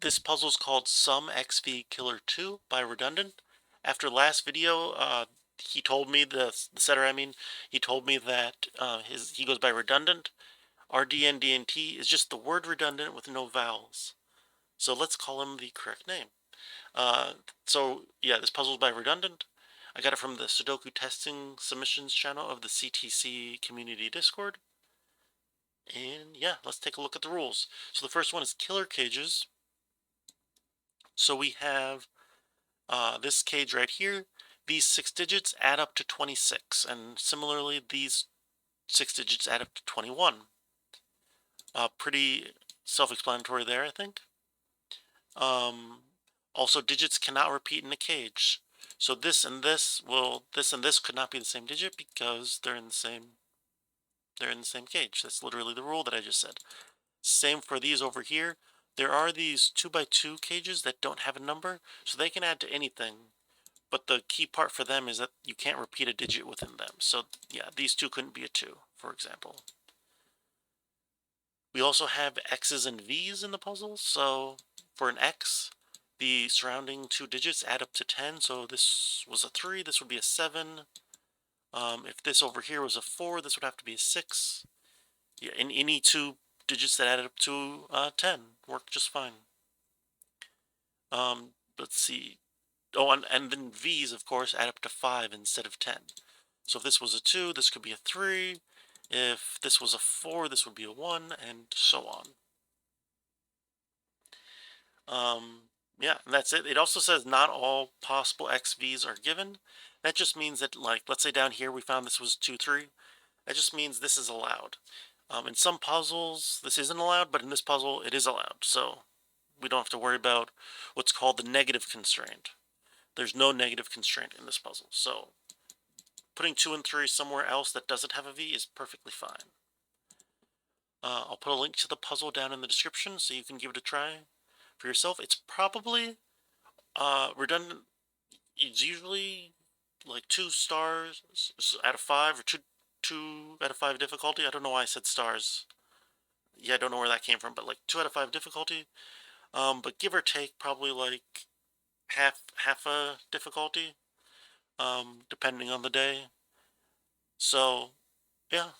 This puzzle is called Sum XV Killer 2 by Redundant. After last video, he told me, the setter, he told me that he goes by Redundant. rdndnt is just the word redundant with no vowels. So let's call him the correct name. Uh, so yeah, this puzzle is by Redundant. I got it from the Sudoku testing submissions channel of the CTC community Discord. And yeah, let's take a look at the rules. So the first one is killer cages. So we have this cage right here. These 6 digits add up to 26, and similarly, these 6 digits add up to 21. Pretty self-explanatory there, I think. Um, Also, digits cannot repeat in a cage. So this and this could not be the same digit because they're in the same cage. That's literally the rule that I just said. Same for these over here. There are these 2x2 cages that don't have a number, so they can add to anything. But the key part for them is that you can't repeat a digit within them. So yeah, these two couldn't be a 2, for example. We also have X's and V's in the puzzle. So for an X, the surrounding 2 digits add up to 10. So this was a 3, this would be a 7. If this over here was a 4, this would have to be a 6. Yeah, and any 2 digits that added up to 10 work just fine. Let's see. Oh, and then V's, of course, add up to 5 instead of 10. So if this was a 2, this could be a 3. If this was a 4, this would be a 1, and so on. Yeah, and that's it. It also says not all possible XVs are given. That just means that, like, let's say down here we found this was 2, 3. That just means this is allowed. In some puzzles, this isn't allowed, but in this puzzle, it is allowed. So we don't have to worry about what's called the negative constraint. There's no negative constraint in this puzzle. So putting 2 and 3 somewhere else that doesn't have a V is perfectly fine. I'll put a link to the puzzle down in the description so you can give it a try for yourself. It's probably redundant. It's usually like 2 stars out of 5 or 2 out of 5 difficulty. I don't know why I said stars. Yeah, I don't know where that came from, but like 2 out of 5 difficulty. But give or take, probably like half a difficulty, depending on the day. So yeah,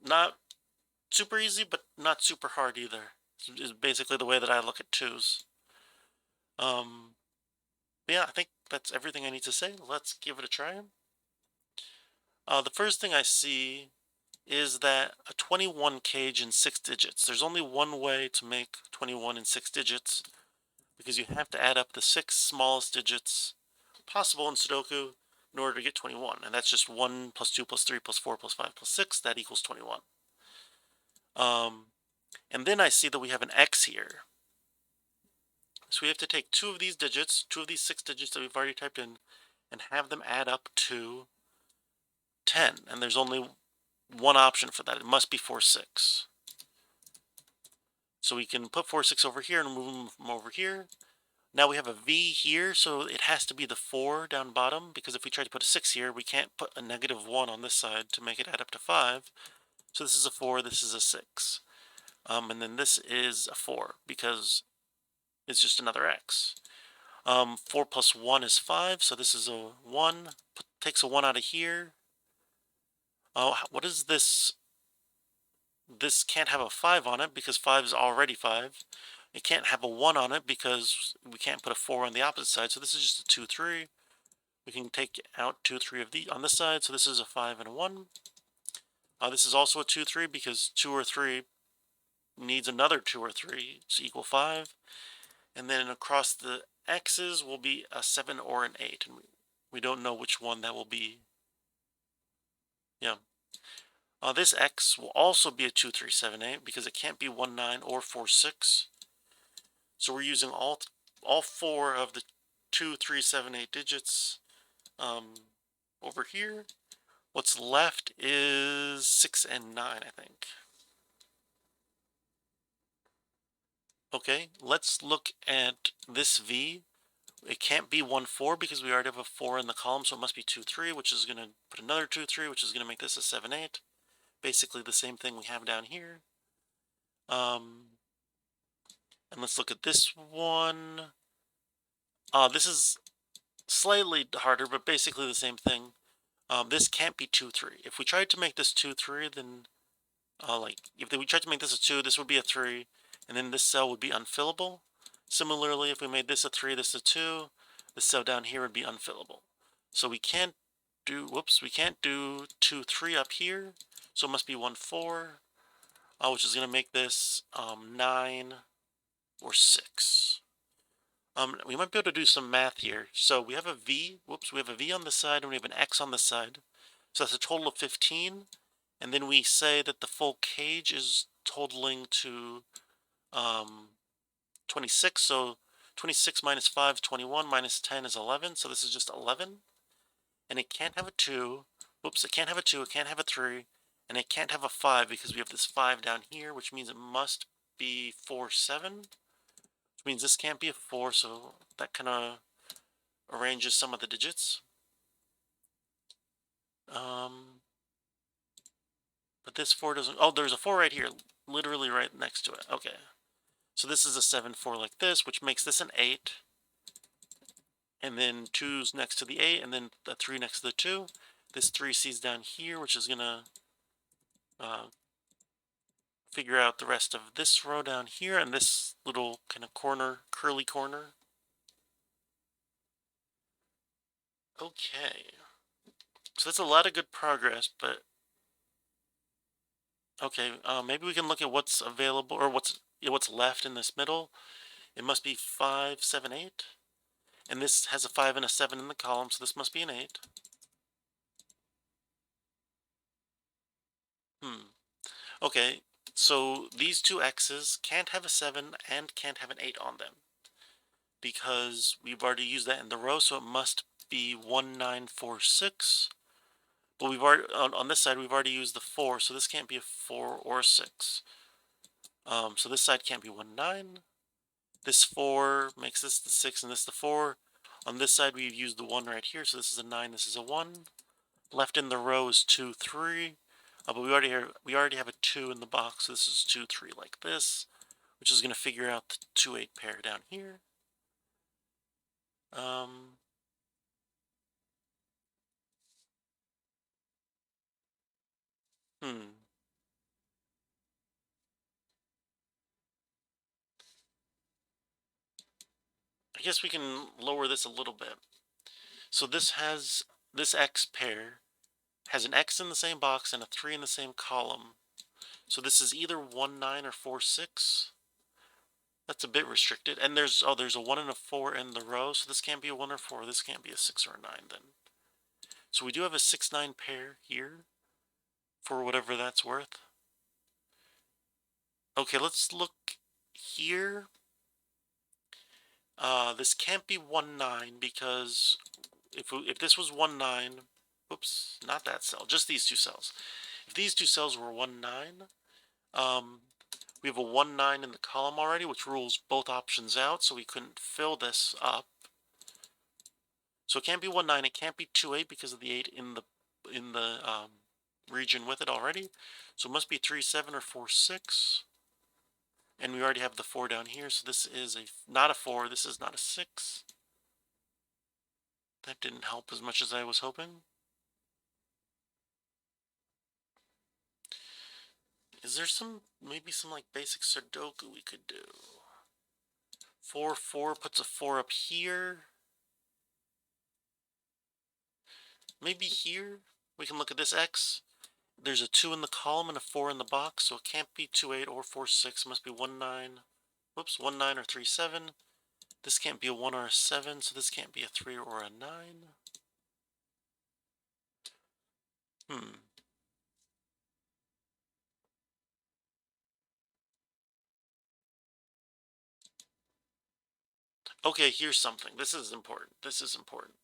not super easy, but not super hard either. Is basically the way that I look at 2s. Yeah, I think that's everything I need to say. Let's give it a try. The first thing I see is that a 21 cage in 6 digits. There's only one way to make 21 in 6 digits, because you have to add up the 6 smallest digits possible in Sudoku in order to get 21. And that's just 1 plus 2 plus 3 plus 4 plus 5 plus 6. That equals 21. And then I see that we have an X here. So we have to take 2 of these digits, 2 of these 6 digits that we've already typed in, and have them add up to 10. And there's only one option for that. It must be 4, 6. So we can put 4, 6 over here and move them over here. Now we have a V here, so it has to be the 4 down bottom, because if we try to put a 6 here, we can't put a -1 on this side to make it add up to 5. So this is a 4, this is a 6. And then this is a 4, because it's just another X. 4 plus 1 is 5, so this is a 1. Takes a 1 out of here. Oh, what is this? This can't have a 5 on it because 5 is already 5. It can't have a 1 on it because we can't put a 4 on the opposite side. So this is just a 2, 3. We can take out 2, 3 of the on this side. So this is a 5 and a 1. This is also a 2, 3 because 2 or 3 needs another 2 or 3 to equal 5. And then across the X's will be a 7 or an 8. And we don't know which one that will be. Yeah. This X will also be a 2, 3, 7, 8 because it can't be 1, 9 or 4, 6. So we're using all 4 of the 2, 3, 7, 8 digits over here. What's left is 6 and 9, I think. Okay, let's look at this V. It can't be 1, 4 because we already have a 4 in the column, so it must be 2, 3, which is going to put another 2, 3, which is going to make this a 7, 8. Basically the same thing we have down here. And let's look at this one. This is slightly harder, but basically the same thing. This can't be 2, 3. If we tried to make this 2, 3, then like if we tried to make this a 2, this would be a 3, and then this cell would be unfillable. Similarly, if we made this a 3, this a 2, this cell down here would be unfillable. So we can't do, whoops, we can't do 2, 3 up here. So it must be 1, 4, which is going to make this 9 or 6. We might be able to do some math here. So we have a V, whoops, we have a V on the side and we have an X on the side. So that's a total of 15. And then we say that the full cage is totaling to 26. So 26 minus 5 is 21, minus 10 is 11. So this is just 11. And it can't have a 2. Whoops, it can't have a 2, it can't have a 3, and it can't have a 5 because we have this 5 down here, which means it must be 4, 7. Which means this can't be a 4, so that kind of arranges some of the digits. But this 4 doesn't... Oh, there's a 4 right here, literally right next to it. Okay. So this is a 7, 4 like this, which makes this an 8. And then 2's next to the 8, and then a 3 next to the 2. This 3C's down here, which is going to figure out the rest of this row down here and this little kind of corner, curly corner. Okay. So that's a lot of good progress, but okay, maybe we can look at what's available or what's left in this middle. It must be 5, 7, 8. And this has a 5 and a 7 in the column, so this must be an 8. Okay, so these two X's can't have a 7 and can't have an 8 on them because we've already used that in the row, so it must be 1, 9, 4, 6. But we've already, on this side, we've already used the 4, so this can't be a 4 or a 6. So this side can't be 1, 9. This 4 makes this the 6 and this the 4. On this side, we've used the 1 right here, so this is a 9, this is a 1. Left in the row is 2, 3. But we already have a 2 in the box, so this is 2, 3 like this, which is going to figure out the 2, 8 pair down here. I guess we can lower this a little bit. So this X pair has an X in the same box and a 3 in the same column. So this is either 1, 9 or 4, 6. That's a bit restricted. And there's a 1 and a 4 in the row, so this can't be a 1 or 4. This can't be a 6 or a 9 then. So we do have a 6, 9 pair here for whatever that's worth. Okay, let's look here. This can't be 1, 9 because if this was 1, 9, oops, not that cell, just these two cells. If these two cells were 1, 9, we have a 1, 9 in the column already, which rules both options out, so we couldn't fill this up. So it can't be 1, 9, it can't be 2, 8 because of the 8 in the region with it already. So it must be 3, 7 or 4, 6. And we already have the 4 down here, so this is not a 4, this is not a 6. That didn't help as much as I was hoping. Is there maybe some like basic Sudoku we could do? 4, 4 puts a 4 up here. Maybe here we can look at this X. There's a 2 in the column and a 4 in the box, so it can't be 2, 8 or 4, 6. It must be 1, 9. Whoops, 1, 9 or 3, 7. This can't be a 1 or a 7, so this can't be a 3 or a 9. Okay, here's something. This is important. This is important.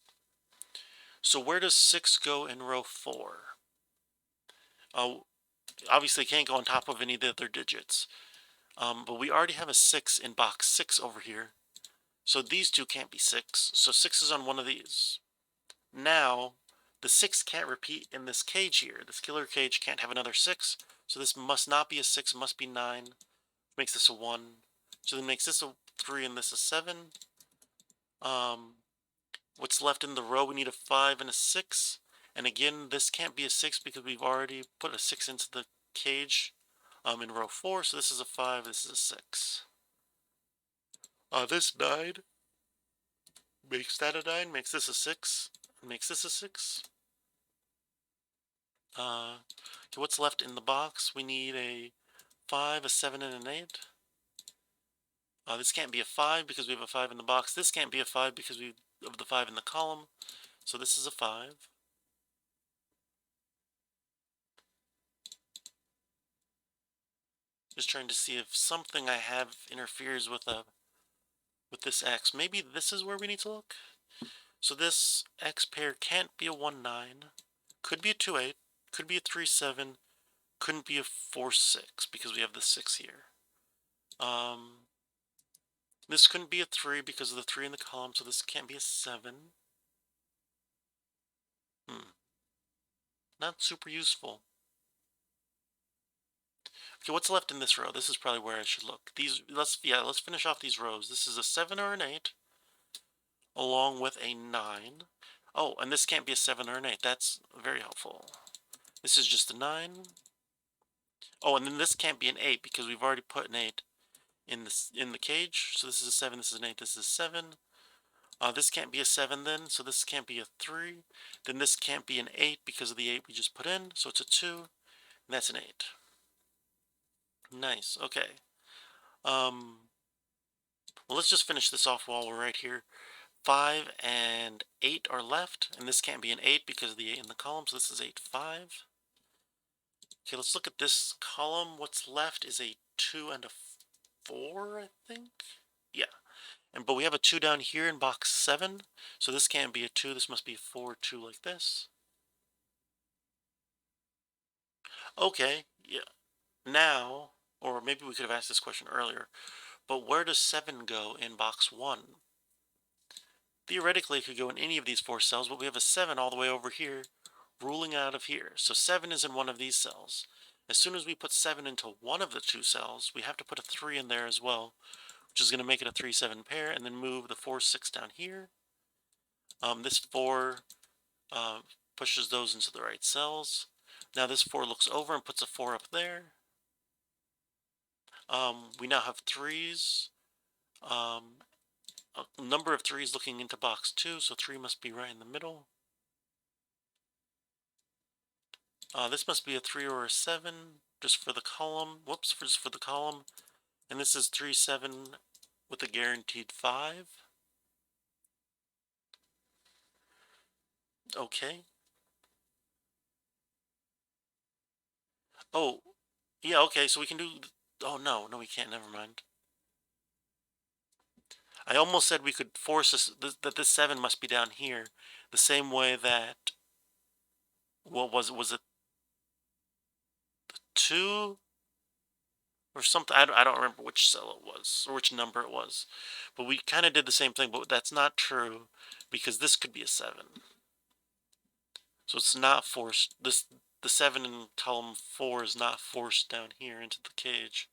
So where does 6 go in row 4? Obviously it can't go on top of any of the other digits. But we already have a 6 in box 6 over here. So these two can't be 6. So 6 is on one of these. Now, the 6 can't repeat in this cage here. This killer cage can't have another 6. So this must not be a 6, must be 9. Makes this a 1, So that makes this a 3 and this a 7. Um, what's left in the row, we need a 5 and a 6. And again, this can't be a 6 because we've already put a 6 into the cage in row 4. So this is a 5, this is a 6. This 9 makes that a 9, makes this a 6, makes this a 6. Okay, what's left in the box? We need a 5, a 7, and an 8. This can't be a 5 because we have a 5 in the box. This can't be a 5 because we have the 5 in the column. So this is a 5. Just trying to see if something I have interferes with this X. Maybe this is where we need to look. So this X pair can't be a 1, 9. Could be a 2, 8. Could be a 3, 7. Couldn't be a 4, 6 because we have the 6 here. This couldn't be a 3 because of the 3 in the column, so this can't be a 7. Not super useful. Okay, what's left in this row? This is probably where I should look. Let's finish off these rows. This is a 7 or an 8, along with a 9. Oh, and this can't be a 7 or an 8. That's very helpful. This is just a 9. Oh, and then this can't be an 8 because we've already put an 8 in the cage. So this is a 7, this is an 8, this is a 7. This can't be a 7 then, so this can't be a 3. Then this can't be an 8 because of the 8 we just put in, so it's a 2, and that's an 8. Nice, okay. Well, let's just finish this off while we're right here. 5 and 8 are left, and this can't be an 8 because of the 8 in the column, so this is 8, 5. Okay, let's look at this column. What's left is a 2 and a 4, I think? Yeah. But we have a 2 down here in box 7, so this can't be a 2, this must be a 4, 2 like this. Okay, yeah. Now, or maybe we could have asked this question earlier, but where does 7 go in box 1? Theoretically, it could go in any of these 4 cells, but we have a 7 all the way over here, ruling out of here. So 7 is in one of these cells. As soon as we put 7 into one of the 2 cells, we have to put a 3 in there as well, which is going to make it a 3, 7 pair, and then move the 4, 6 down here. This 4 pushes those into the right cells. Now this 4 looks over and puts a 4 up there. We now have 3s. A number of 3s looking into box 2, so 3 must be right in the middle. This must be a 3 or a 7, just for the column. Whoops, just for the column. And this is 3, 7 with a guaranteed 5. Okay. Oh, yeah, okay, so we can do... Oh, no, we can't, never mind. I almost said we could force that this 7 must be down here, the same way that... What was it 2? Or something. I don't remember which cell it was, or which number it was. But we kind of did the same thing, but that's not true, because this could be a 7. So it's not forced. The 7 in column 4 is not forced down here into the cage,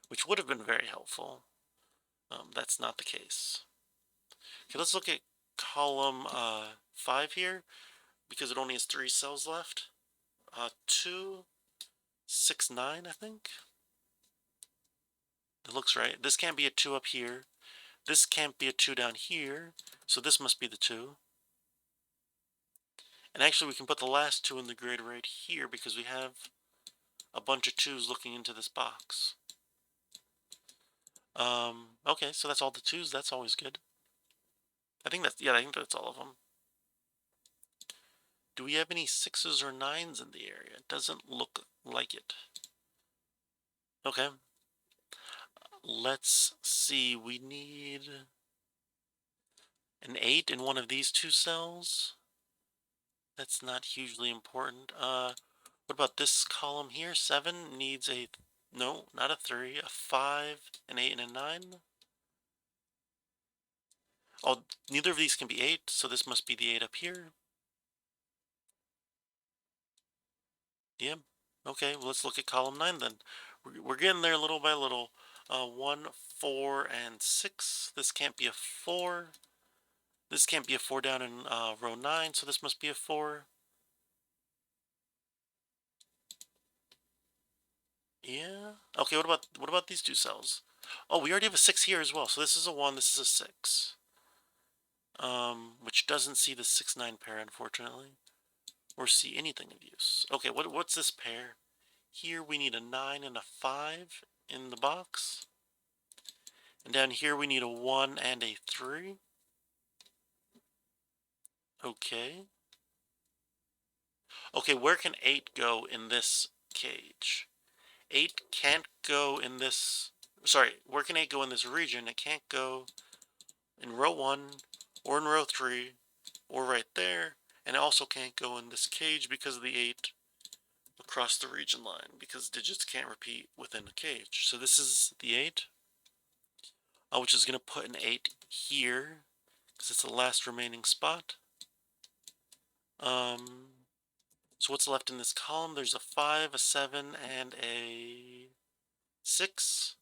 which would have been very helpful. That's not the case. Okay, let's look at column 5 here, because it only has 3 cells left. 2, 6, 9, I think. It looks right. This can't be a 2 up here. This can't be a 2 down here, so this must be the 2. And actually we can put the last 2 in the grid right here because we have a bunch of 2s looking into this box. Okay, so that's all the 2s. That's always good. I think that's all of them. Do we have any 6s or 9s in the area? It doesn't look like it. Okay. Let's see. We need an 8 in one of these 2 cells. That's not hugely important. What about this column here? 7 needs a... No, not a 3. A 5, an 8, and a 9. Oh, neither of these can be 8, so this must be the 8 up here. Yeah. Okay, well, let's look at column 9 then. We're getting there little by little. 1, 4 and 6. This can't be a 4. This can't be a 4 down in row 9, so this must be a 4. Yeah. Okay, what about these two cells? Oh, we already have a 6 here as well. So this is a 1, this is a 6. Which doesn't see the 6-9 pair, unfortunately. Or see anything of use. Okay, what's this pair? Here we need a 9 and a 5 in the box. And down here we need a 1 and a 3. Okay. Okay, where can 8 go in this cage? 8 can't go in this... Sorry, where can 8 go in this region? It can't go in row 1, or in row 3, or right there. And it also can't go in this cage because of the 8 across the region line, because digits can't repeat within the cage. So this is the 8, which is going to put an 8 here, because it's the last remaining spot. So what's left in this column? There's a 5, a 7, and a 6.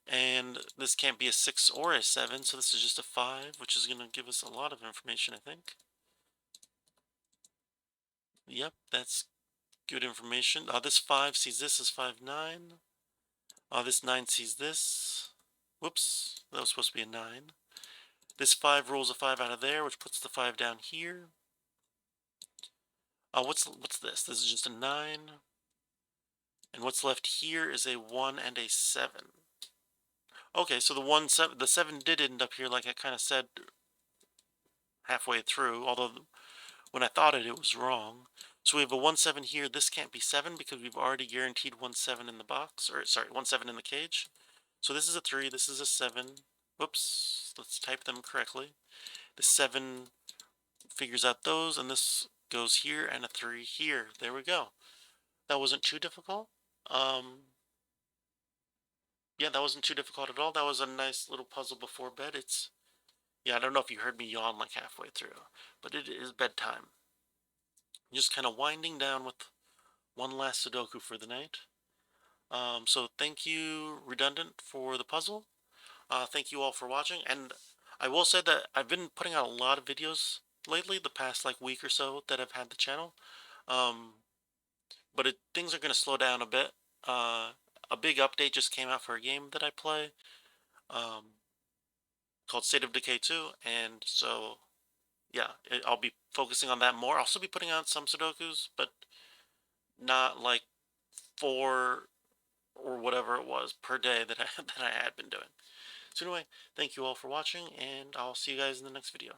And this can't be a 6 or a 7, so this is just a 5, which is going to give us a lot of information, I think. Yep, that's good information. This 5 sees this as 5, 9. This 9 sees this. Whoops, that was supposed to be a 9. This 5 rolls a 5 out of there, which puts the 5 down here. What's this? This is just a 9. And what's left here is a 1 and a 7. Okay, so the 7 did end up here, like I kind of said halfway through, although when I thought it was wrong. So we have a 1, 7 here. This can't be 7 because we've already guaranteed 1, 7 in the box, or sorry, 1, 7 in the cage. So this is a 3, this is a 7. Whoops, let's type them correctly. The 7 figures out those, and this goes here, and a 3 here. There we go. That wasn't too difficult. Yeah, that wasn't too difficult at all. That was a nice little puzzle before bed. Yeah, I don't know if you heard me yawn like halfway through, but it is bedtime. Just kind of winding down with one last Sudoku for the night. So thank you, Redundant, for the puzzle. Thank you all for watching, and I will say that I've been putting out a lot of videos lately, the past like week or so that I've had the channel. But things are going to slow down a bit. A big update just came out for a game that I play, called State of Decay 2, and so yeah, I'll be focusing on that more. I'll also be putting out some Sudokus, but not like 4 or whatever it was per day that I had been doing. So anyway, thank you all for watching, and I'll see you guys in the next video.